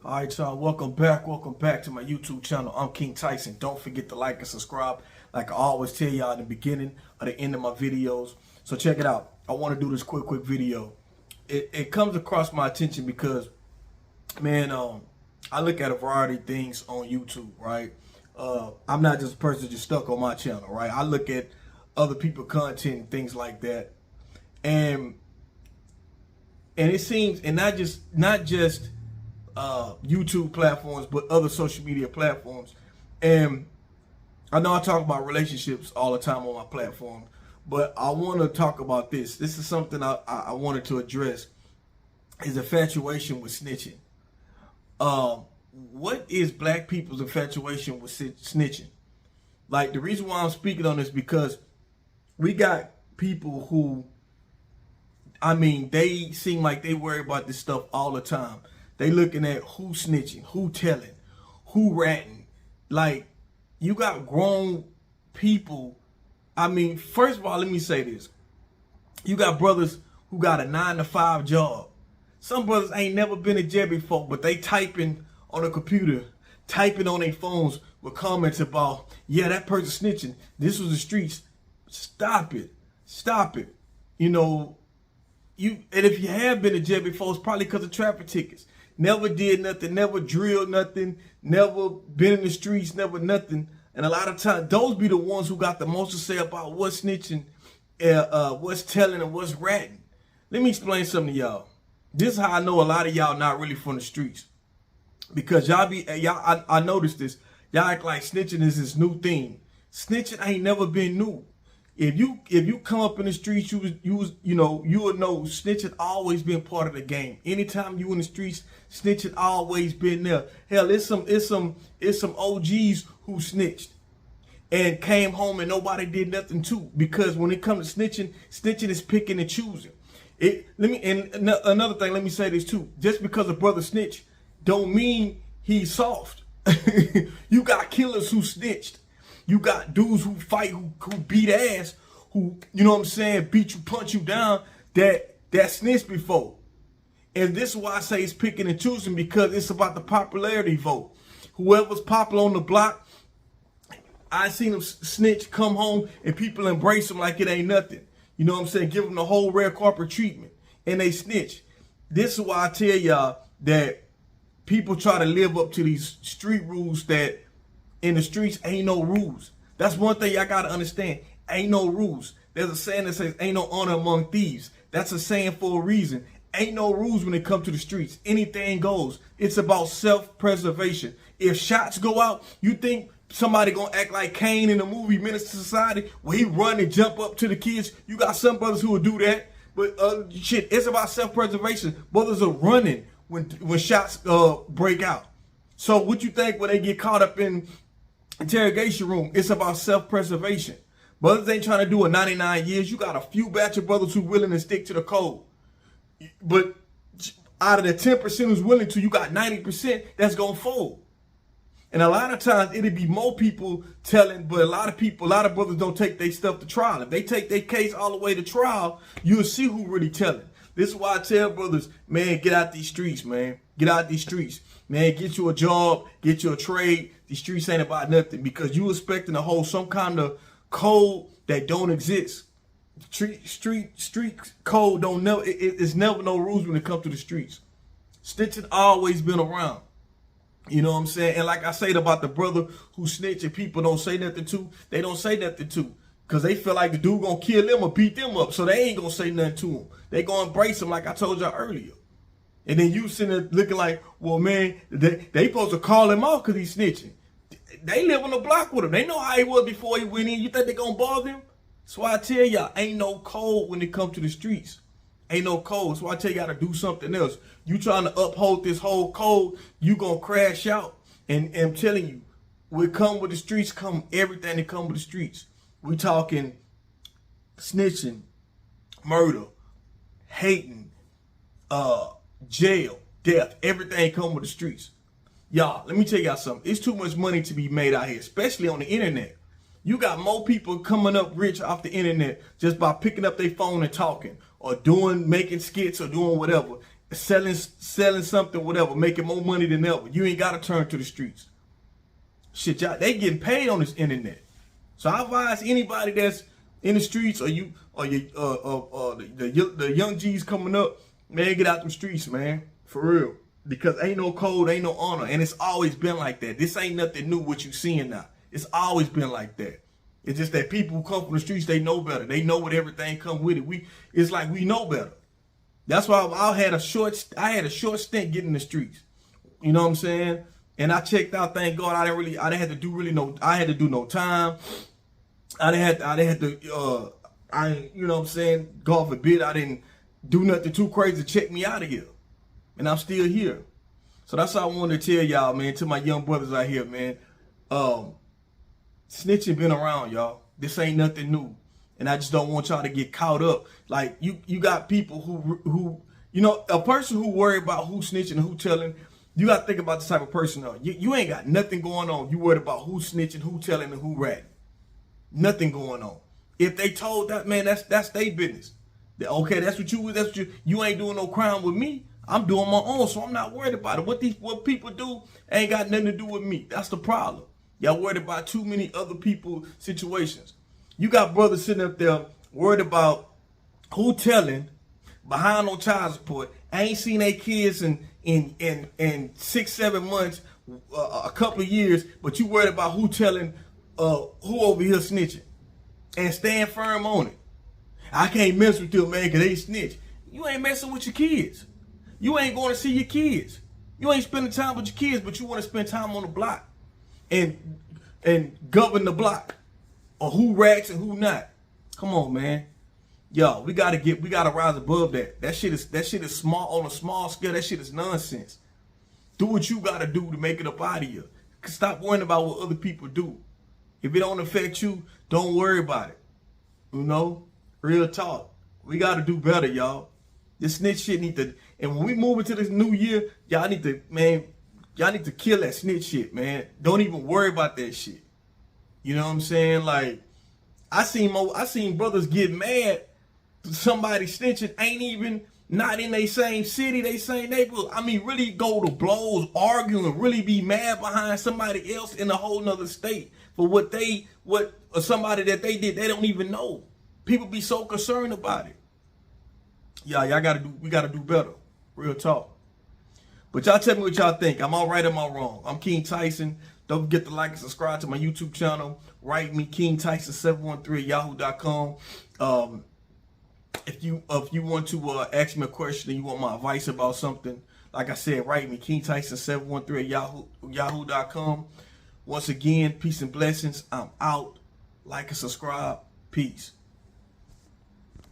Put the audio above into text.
All right, y'all. Welcome back to my YouTube channel. I'm King Tyson. Don't forget to like and subscribe, like I always tell y'all at the beginning or the end of my videos. So check it out. I want to do this quick video. It comes across my attention because, man, I look at a variety of things on YouTube, right? I'm not just a person just stuck on my channel, right? I look at other people's content and things like that, and it seems, and not just YouTube platforms, but other social media platforms. And I know I talk about relationships all the time on my platform, but I want to talk about this. This is something I wanted to address, is infatuation with snitching. What is black people's infatuation with snitching? Like, the reason why I'm speaking on this because we got people who, I mean, they seem like they worry about this stuff all the time. They looking at who snitching, who telling, who ratting. Like, you got grown people. I mean, first of all, let me say this. You got brothers who got a 9-to-5 job. Some brothers ain't never been in jail before, but they typing on a computer, typing on their phones with comments about, yeah, that person snitching. This was the streets. Stop it. Stop it. You know, and if you have been in jail before, it's probably because of traffic tickets. Never did nothing, never drilled nothing, never been in the streets, never nothing. And a lot of times, those be the ones who got the most to say about what's snitching, what's telling, and what's ratting. Let me explain something to y'all. This is how I know a lot of y'all not really from the streets. Because I noticed this. Y'all act like snitching is this new thing. Snitching ain't never been new. If you come up in the streets, you would know snitching always been part of the game. Anytime you in the streets, snitching always been there. Hell, it's some OGs who snitched and came home and nobody did nothing too. Because when it comes to snitching is picking and choosing. Another thing, let me say this too. Just because a brother snitch don't mean he's soft. You got killers who snitched. You got dudes who fight, who beat ass, who, you know what I'm saying, beat you, punch you down, that snitched before. And this is why I say it's picking and choosing, because it's about the popularity vote. Whoever's popular on the block, I seen them snitch, come home, and people embrace them like it ain't nothing. You know what I'm saying? Give them the whole red carpet treatment, and they snitch. This is why I tell y'all that people try to live up to these street rules that in the streets ain't no rules. That's one thing y'all gotta understand. Ain't no rules. There's a saying that says ain't no honor among thieves. That's a saying for a reason. Ain't no rules when it comes to the streets. Anything goes. It's about self-preservation. If shots go out, you think somebody gonna act like Kane in the movie Menace to Society, where he run and jump up to the kids? You got some brothers who will do that, but shit, it's about self-preservation. Brothers are running when shots break out. So what you think when they get caught up in interrogation room? It's about self-preservation. Brothers ain't trying to do a 99 years. You got a few batch of brothers who willing to stick to the code. But out of the 10% who's willing to, you got 90% that's going to fold. And a lot of times it'll be more people telling, but a lot of brothers don't take their stuff to trial. If they take their case all the way to trial, you'll see who really telling. This is why I tell brothers, man, get out these streets, man. Get out these streets. Man, get you a job, get you a trade. These streets ain't about nothing, because you expecting to hold some kind of code that don't exist. Street code don't never, it's never no rules when it comes to the streets. Snitching always been around. You know what I'm saying? And like I said about the brother who snitch and people don't say nothing to, they don't say nothing to, because they feel like the dude gonna kill them or beat them up, so they ain't gonna say nothing to him. They gonna embrace him, like I told y'all earlier. And then you sitting there looking like, well, man, they supposed to call him out because he's snitching. They live on the block with him. They know how he was before he went in. You think they gonna bother him? That's why I tell y'all, ain't no code when it comes to the streets. Ain't no code. That's why I tell y'all to do something else. You trying to uphold this whole code, you gonna crash out. And I'm telling you, what come with the streets, come everything that come with the streets. We talking snitching, murder, hating, jail, death, everything come with the streets. Y'all, let me tell y'all something. It's too much money to be made out here, especially on the internet. You got more people coming up rich off the internet just by picking up their phone and talking, or making skits or doing whatever. selling something, whatever, making more money than ever. You ain't gotta turn to the streets. Shit, y'all, they getting paid on this internet. So I advise anybody that's in the streets or you or you the young G's coming up, man, get out them streets, man, for real. Because ain't no code, ain't no honor, and it's always been like that. This ain't nothing new what you seeing now. It's always been like that. It's just that people who come from the streets, they know better. They know what everything come with it. It's like we know better. That's why I had a short stint getting in the streets. You know what I'm saying? And I checked out. Thank God, I didn't have to do no time. I you know what I'm saying? God forbid, I didn't do nothing too crazy to check me out of here, and I'm still here. So that's all I wanted to tell y'all, man. To my young brothers out here, man. Snitching been around, y'all. This ain't nothing new, and I just don't want y'all to get caught up. Like you got people who you know, a person who worry about who snitching and who telling. You got to think about the type of person. You ain't got nothing going on. You worried about who snitching, who telling, and who ratting. Nothing going on. If they told that, man, that's their business. Okay, that's what you ain't doing no crime with me. I'm doing my own, so I'm not worried about it. What people do ain't got nothing to do with me. That's the problem. Y'all worried about too many other people situations. You got brothers sitting up there worried about who telling, behind on child support, ain't seen their kids in 6, 7 months, a couple of years, but you worried about who telling, who over here snitching, and stand firm on it. I can't mess with you, man, because they snitch. You ain't messing with your kids. You ain't going to see your kids. You ain't spending time with your kids, but you want to spend time on the block and govern the block, or who rats and who not. Come on, man. Yo, we gotta rise above that. That shit is small, on a small scale. That shit is nonsense. Do what you gotta do to make it up out of you. Stop worrying about what other people do. If it don't affect you, don't worry about it. You know, real talk. We gotta do better, y'all. This snitch shit need to. And when we move into this new year, y'all need to kill that snitch shit, man. Don't even worry about that shit. You know what I'm saying? Like, I seen brothers get mad. Somebody snitching ain't even not in they same city, they same neighborhood. I mean, really go to blows, arguing, really be mad behind somebody else in a whole nother state for or somebody that they did they don't even know. People be so concerned about it. Yeah, we gotta do better. Real talk. But y'all tell me what y'all think. Am I right or am I wrong? I'm King Tyson. Don't forget to like and subscribe to my YouTube channel. Write me KingTyson713@yahoo.com. If you want to ask me a question and you want my advice about something, like I said, write me KingTyson713@yahoo.com. Once again, peace and blessings. I'm out. Like and subscribe. Peace.